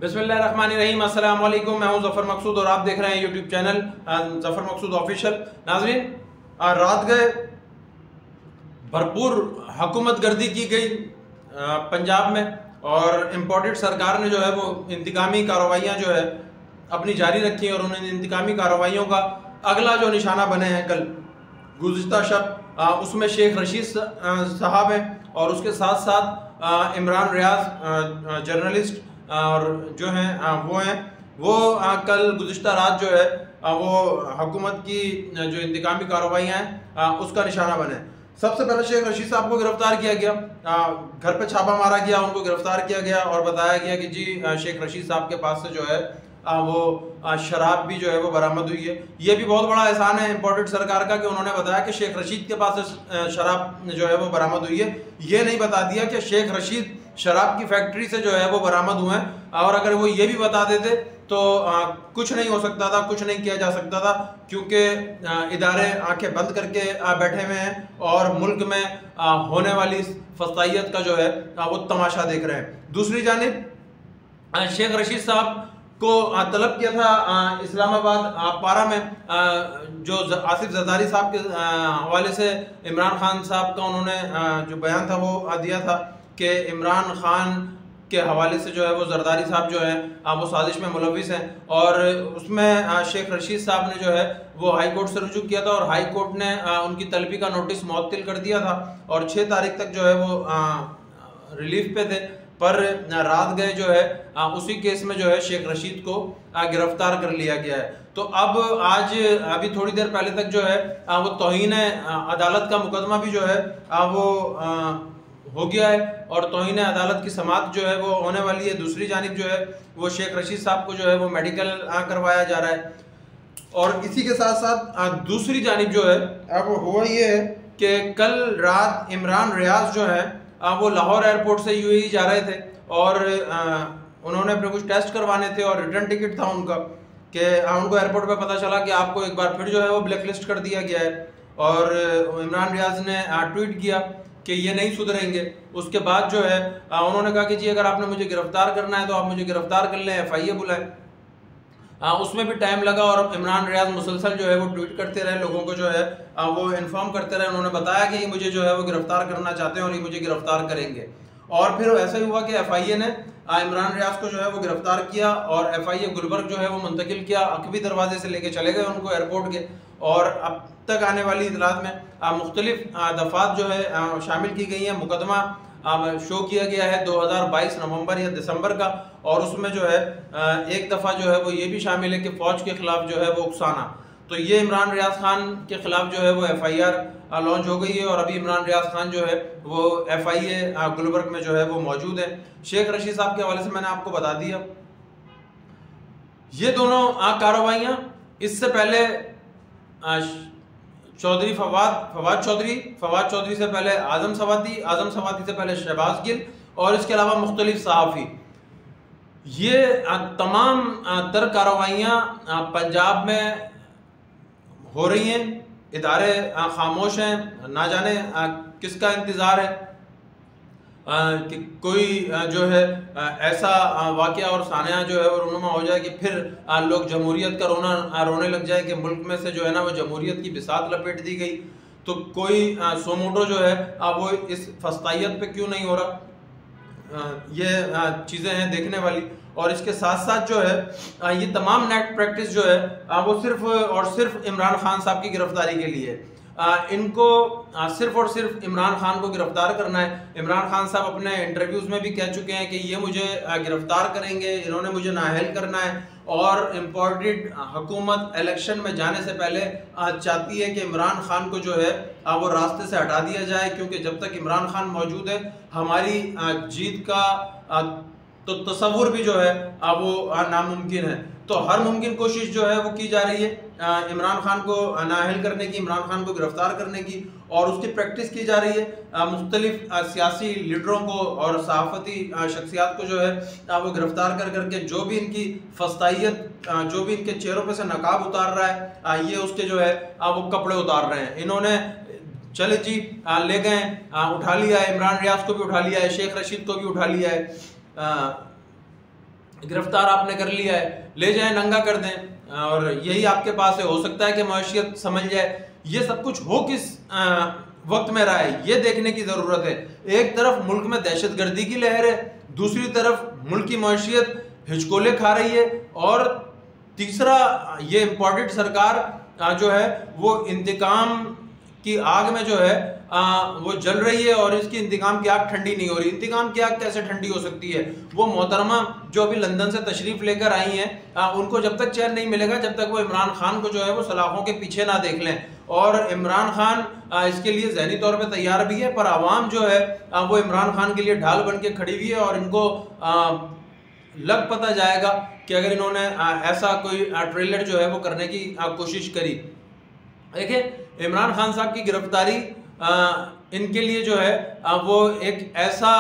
बिस्मिल्लाहिर्रहमानिर्रहीम। अस्सलाम वालेकुम। मैं हूं ज़फ़र मकसूद और आप देख रहे हैं यूट्यूब चैनल ज़फ़र मकसूद ऑफिशियल। नाज़रीन, रात गए भरपूर हुकूमत गर्दी की गई पंजाब में, और इम्पोर्टेड सरकार ने जो है वो इंतकामी कार्रवाइयाँ जो है अपनी जारी रखी और उन इंतकामी कार्रवाइयों का अगला जो निशाना बने हैं कल गुज़िश्ता शब उसमें शेख रशीद साहब हैं और उसके साथ साथ इमरान रियाज जर्नलिस्ट और जो हैं वो कल गुज़िश्ता रात जो है वो हुकूमत की जो इंतकामी कार्रवाइयाँ हैं उसका निशाना बने। सबसे पहले शेख रशीद साहब को गिरफ्तार किया गया, घर पे छापा मारा गया, उनको गिरफ्तार किया गया और बताया गया कि जी शेख रशीद साहब के पास से जो है वो शराब भी जो है वो बरामद हुई है। ये भी बहुत बड़ा एहसान है इम्पोर्टेड सरकार का कि उन्होंने बताया कि शेख रशीद के पास से शराब जो है वो बरामद हुई है। ये नहीं बता दिया कि शेख रशीद शराब की फैक्ट्री से जो है वो बरामद हुए हैं, और अगर वो ये भी बता देते तो कुछ नहीं हो सकता था, कुछ नहीं किया जा सकता था, क्योंकि इदारे आंखें बंद करके बैठे हुए हैं और मुल्क में होने वाली फसाइयत का जो है वो तमाशा देख रहे हैं। दूसरी जानिब शेख रशीद साहब को तलब किया था इस्लामाबाद पारा में, जो आसिफ जरदारी साहब के हवाले से इमरान खान साहब का उन्होंने जो बयान था वो दिया था कि इमरान खान के हवाले से जो है वो जरदारी साहब जो है वो साजिश में मुलविस हैं, और उसमें शेख रशीद साहब ने जो है वो हाई कोर्ट से रुजू किया था और हाई कोर्ट ने उनकी तलबी का नोटिस मुअत्तिल कर दिया था और 6 तारीख तक जो है वो रिलीफ पे थे। पर रात गए जो है उसी केस में जो है शेख रशीद को गिरफ्तार कर लिया गया है। तो अब आज अभी थोड़ी देर पहले तक जो है वो तौहीन अदालत का मुकदमा भी जो है वो हो गया है और तौहीन अदालत की समाअत जो है वो होने वाली है। दूसरी जानिब जो है वो शेख रशीद साहब को जो है वो मेडिकल करवाया जा रहा है, और इसी के साथ साथ दूसरी जानिब जो है अब हुआ ये है कि कल रात इमरान रियाज जो है वो लाहौर एयरपोर्ट से यूएई जा रहे थे और उन्होंने अपने कुछ टेस्ट करवाने थे और रिटर्न टिकट था उनका कि उनको एयरपोर्ट पे पता चला कि आपको एक बार फिर जो है वो ब्लैक लिस्ट कर दिया गया है, और इमरान रियाज ने ट्वीट किया कि ये नहीं सुधरेंगे। उसके बाद जो है उन्होंने कहा कि जी अगर आपने मुझे गिरफ्तार करना है तो आप मुझे गिरफ्तार कर लें, FIA बुलाएं। उसमें भी टाइम लगा और इमरान रियाज मुसलसल जो है वो ट्वीट करते रहे, लोगों को जो है वो इन्फॉर्म करते रहे। उन्होंने बताया कि ये मुझे जो है वो गिरफ्तार करना चाहते हैं और ये मुझे गिरफ्तार करेंगे, और फिर ऐसा ही हुआ कि FIA ने इमरान रियाज को जो है वो गिरफ्तार किया और FIA गुलबर्ग जो है वो मुंतकिल किया, अकबी दरवाजे से लेके चले गए उनको एयरपोर्ट के। और अब तक आने वाली इतलात में मुख्तलिफ दफ़ात जो है शामिल की गई हैं। मुकदमा शो किया गया है 2022 नवंबर या दिसंबर का, और उसमें जो है एक दफ़ा जो है वो ये भी शामिल है कि फ़ौज के ख़िलाफ़ जो है वो उकसाना। तो ये इमरान रियाज खान के ख़िलाफ़ जो है वो FIR लॉन्च हो गई है और अभी इमरान रियाज खान जो है वो FIA गुलबर्ग में जो है वो मौजूद है। शेख रशीद साहब के हवाले से मैंने आपको बता दिया। ये दोनों कार्रवाइयाँ इससे पहले चौधरी फवाद चौधरी से पहले आज़म सवाती से पहले शहबाज गिल और इसके अलावा मुख्तलिफ सहाफ़ी, ये तमाम तर कार्रवाइयाँ पंजाब में हो रही हैं। इदारे खामोश हैं, ना जाने किसका इंतज़ार है कि कोई जो है ऐसा वाक़या और सानिया जो है वो रूनुमा हो जाए कि फिर लोग जमहूरियत का रोने लग जाए कि मुल्क में से जो है ना वो जमहूरियत की बिसात लपेट दी गई। तो कोई सोमोटो जो है वो इस फस्तायत पे क्यों नहीं हो रहा, ये चीज़ें हैं देखने वाली। और इसके साथ साथ जो है ये तमाम नेट प्रैक्टिस जो है वो सिर्फ और सिर्फ इमरान खान साहब की गिरफ्तारी के लिए इनको सिर्फ और सिर्फ इमरान खान को गिरफ्तार करना है। इमरान खान साहब अपने इंटरव्यूज़ में भी कह चुके हैं कि ये मुझे गिरफ्तार करेंगे, इन्होंने मुझे नाअहल करना है, और इम्पोर्टेड हुकूमत इलेक्शन में जाने से पहले चाहती है कि इमरान खान को जो है वो रास्ते से हटा दिया जाए, क्योंकि जब तक इमरान खान मौजूद है हमारी जीत का तो तसव्वुर भी जो है वो नामुमकिन है। तो हर मुमकिन कोशिश जो है वो की जा रही है इमरान खान को नाअहल करने की, इमरान खान को गिरफ्तार करने की, और उसकी प्रैक्टिस की जा रही है। मुख्तलिफ सियासी लीडरों को और सहाफ़ती शख्सियात को जो है वो गिरफ्तार कर करके जो भी इनकी फस्तायत, जो भी इनके चेहरों पे से नकाब उतार रहा है, ये उसके जो है वो कपड़े उतार रहे हैं। इन्होंने चले जी ले गए, उठा लिया है, इमरान रियाज को भी उठा लिया है, शेख रशीद को भी उठा लिया है, गिरफ्तार आपने कर लिया है, ले जाएं नंगा कर दें और यही आपके पास है, हो सकता है कि मईशत संभल जाए। ये सब कुछ हो किस वक्त में रहा है ये देखने की ज़रूरत है। एक तरफ मुल्क में दहशतगर्दी की लहर है, दूसरी तरफ मुल्क की मईशत हिचकोले खा रही है, और तीसरा ये इम्पोर्टेड सरकार जो है वो इंतकाम की आग में जो है वो जल रही है, और इसकी इंतकाम की आग ठंडी नहीं हो रही। इंतकाम की आग कैसे ठंडी हो सकती है? वो मोहतरमा जो अभी लंदन से तशरीफ़ लेकर आई हैं उनको जब तक चैन नहीं मिलेगा जब तक वो इमरान खान को जो है वो सलाखों के पीछे ना देख लें। और इमरान खान इसके लिए ज़हनी तौर पे तैयार भी है, पर आवाम जो है वो इमरान खान के लिए ढाल बन के खड़ी हुई है, और इनको लग पता जाएगा कि अगर इन्होंने ऐसा कोई ट्रेलर जो है वो करने की कोशिश करी। देखिए, इमरान खान साहब की गिरफ्तारी इनके लिए जो है वो एक ऐसा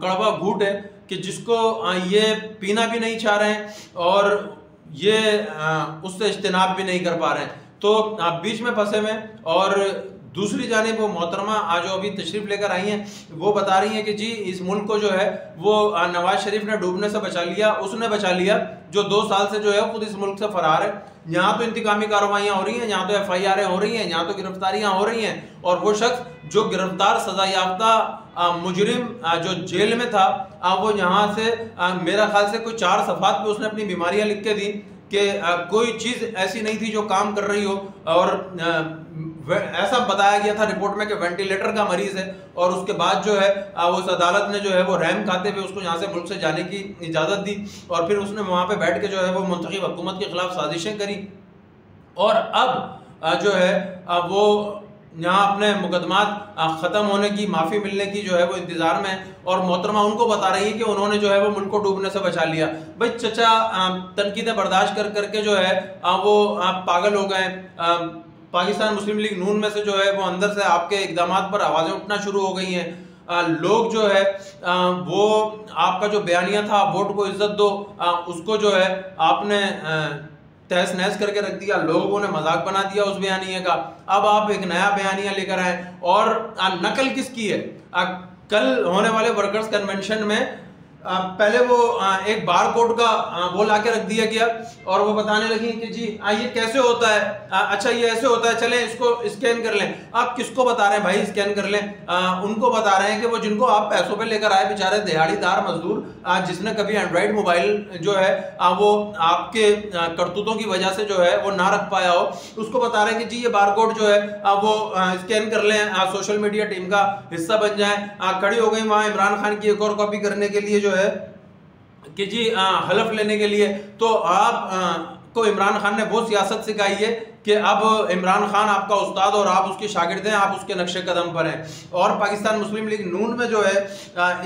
कड़वा घूंट है कि जिसको ये पीना भी नहीं चाह रहे हैं और ये उससे इज्तिनाब भी नहीं कर पा रहे हैं। तो बीच में फंसे हुए। और दूसरी जानिब वो मोहतरमा आज जो अभी तशरीफ़ लेकर आई हैं वो बता रही हैं कि जी इस मुल्क को जो है वो नवाज शरीफ ने डूबने से बचा लिया, उसने बचा लिया जो 2 साल से जो है खुद इस मुल्क से फरार है। यहाँ तो इंतकामी कार्रवाइयाँ हो रही हैं, यहाँ तो FIR हो रही हैं, यहाँ तो गिरफ्तारियाँ हो रही हैं, और वो शख्स जो गिरफ्तार सजा याफ्ता मुजरिम जो जेल में था वो यहाँ से मेरा ख्याल से कोई 4 सफ़ात पे उसने अपनी बीमारियाँ लिख के दी कि कोई चीज़ ऐसी नहीं थी जो काम कर रही हो, और ऐसा बताया गया था रिपोर्ट में कि वेंटिलेटर का मरीज है, और उसके बाद जो है वो उस अदालत ने जो है वो रहम खाते हुए उसको यहाँ से मुल्क से जाने की इजाज़त दी, और फिर उसने वहाँ पे बैठ के जो है वो मुंतखब हुकूमत के खिलाफ साजिशें करी, और अब जो है वो यहाँ अपने मुकदमात ख़त्म होने की, माफ़ी मिलने की जो है वो इंतज़ार में, और मोहतरमा उनको बता रही है कि उन्होंने जो है वो मुल्क को डूबने से बचा लिया। भाई चचा तनकीदें बर्दाश्त कर करके जो है वो पागल हो गए। पाकिस्तान मुस्लिम लीग नून में से जो है वो अंदर से आपके इक़दामात पर आवाज़ें उठना शुरू हो गई हैं। लोग जो है वो आपका जो बयानिया था वोट को इज्जत दो, उसको जो है आपने तहस नहस करके रख दिया, लोगों ने मजाक बना दिया उस बयानिया का। अब आप एक नया बयानिया लेकर आए, और नकल किसकी है? कल होने वाले वर्कर्स कन्वेंशन में पहले वो एक बार कोड का वो ला के रख दिया गया, और वो बताने लगी कि जी ये कैसे होता है, अच्छा ये ऐसे होता है, चलें इसको स्कैन कर लें। आप किसको बता रहे हैं भाई स्कैन कर लें? उनको बता रहे हैं कि वो जिनको आप पैसों पे लेकर आए, बेचारे दिहाड़ीदार मजदूर, जिसने कभी एंड्रॉयड मोबाइल जो है वो आपके करतूतों की वजह से जो है वो ना रख पाया हो, उसको बता रहे हैं कि जी ये बार कोड जो है वो स्कैन कर लें, सोशल मीडिया टीम का हिस्सा बन जाए। खड़ी हो गई वहाँ इमरान खान की एक और कॉपी करने के लिए जो है कि जी हलफ लेने के लिए। तो आप को इमरान खान ने वो सियासत सिखाई है कि अब इमरान खान आपका उस्ताद और आप उसके शागिर्द हैं, आप उसके नक्शे कदम पर हैं। और पाकिस्तान मुस्लिम लीग नून में जो है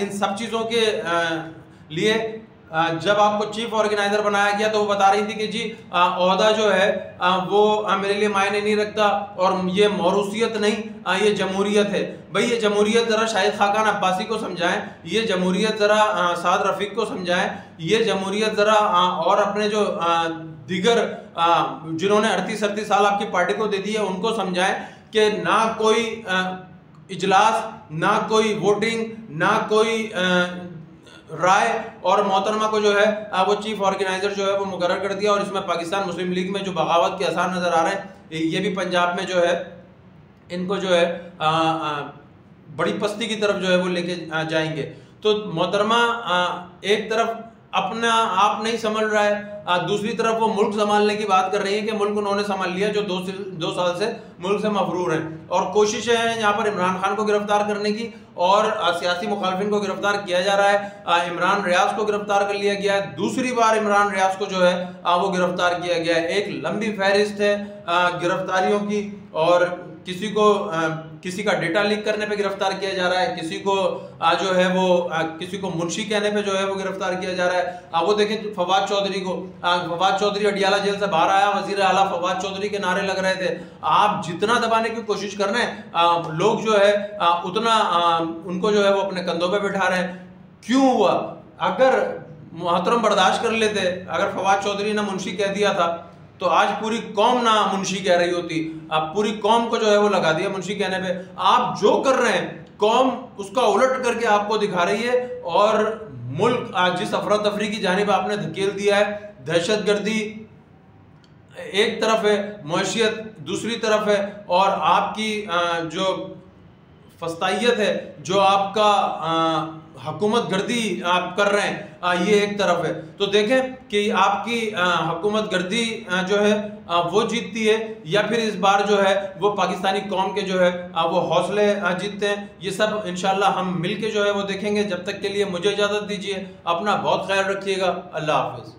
इन सब चीज़ों के लिए जब आपको चीफ ऑर्गेनाइजर बनाया गया तो वो बता रही थी कि जी ओहदा जो है वो मेरे लिए मायने नहीं रखता, और ये मौरूसियत नहीं, ये जमहूरियत है। भाई ये जमहूरियत ज़रा शाहिद खाकान अब्बासी को समझाएं, ये जमहूरियत ज़रा साद रफ़ीक को समझाएं, ये जमहूरियत ज़रा और अपने जो दीगर जिन्होंने 38 साल आपकी पार्टी को दे दी है उनको समझाएं कि ना कोई इजलास, ना कोई वोटिंग, ना कोई राय, और मोहतरमा को जो है वो चीफ ऑर्गेनाइजर जो है वो मुकर्रर कर दिया। और इसमें पाकिस्तान मुस्लिम लीग में जो बगावत के आसार नज़र आ रहे हैं, ये भी पंजाब में जो है इनको जो है बड़ी पस्ती की तरफ जो है वो लेके जाएंगे। तो मोहतरमा एक तरफ अपना आप नहीं संभल रहा है, दूसरी तरफ वो मुल्क संभालने की बात कर रही है कि मुल्क उन्होंने संभाल लिया जो 2 साल से मुल्क से मफरूर हैं। और कोशिशें हैं यहाँ पर इमरान खान को गिरफ्तार करने की, और सियासी मुखालफिन को गिरफ्तार किया जा रहा है। इमरान रियाज को गिरफ्तार कर लिया गया है, दूसरी बार इमरान रियाज को जो है वो गिरफ्तार किया गया है। एक लंबी फहरिस्त है गिरफ्तारियों की, और किसी को किसी का डेटा लीक करने पे गिरफ्तार किया जा रहा है, किसी को जो है वो किसी को मुंशी कहने पे जो है वो गिरफ्तार किया जा रहा है। वो देखें फवाद चौधरी को, फवाद चौधरी अडियाला जेल से बाहर आया, वजीर आला फवाद चौधरी के नारे लग रहे थे। आप जितना दबाने की कोशिश कर रहे हैं लोग जो है उतना उनको जो है वो अपने कंधों पे बिठा रहे हैं। क्यों हुआ? अगर मोहतरम बर्दाश्त कर लेते, अगर फवाद चौधरी ने मुंशी कह दिया था तो आज पूरी कौम ना मुंशी कह रही होती, अब पूरी कौम को जो है वो लगा दिया मुंशी कहने पे। आप जो कर रहे हैं कौम उसका उलट करके आपको दिखा रही है, और मुल्क आज जिस अफरा तफरी की जानिब आपने धकेल दिया है, दहशतगर्दी एक तरफ है, मईशियत दूसरी तरफ है, और आपकी जो फस्तायत है, जो आपका हुकूमत गर्दी आप कर रहे हैं, ये एक तरफ है। तो देखें कि आपकी हुकूमत गर्दी जो है वो जीतती है, या फिर इस बार जो है वो पाकिस्तानी कौम के जो है वो हौसले जीतते हैं। ये सब इंशाल्लाह हम मिल के जो है वो देखेंगे। जब तक के लिए मुझे इजाज़त दीजिए, अपना बहुत ख्याल रखिएगा। अल्लाह हाफिज़।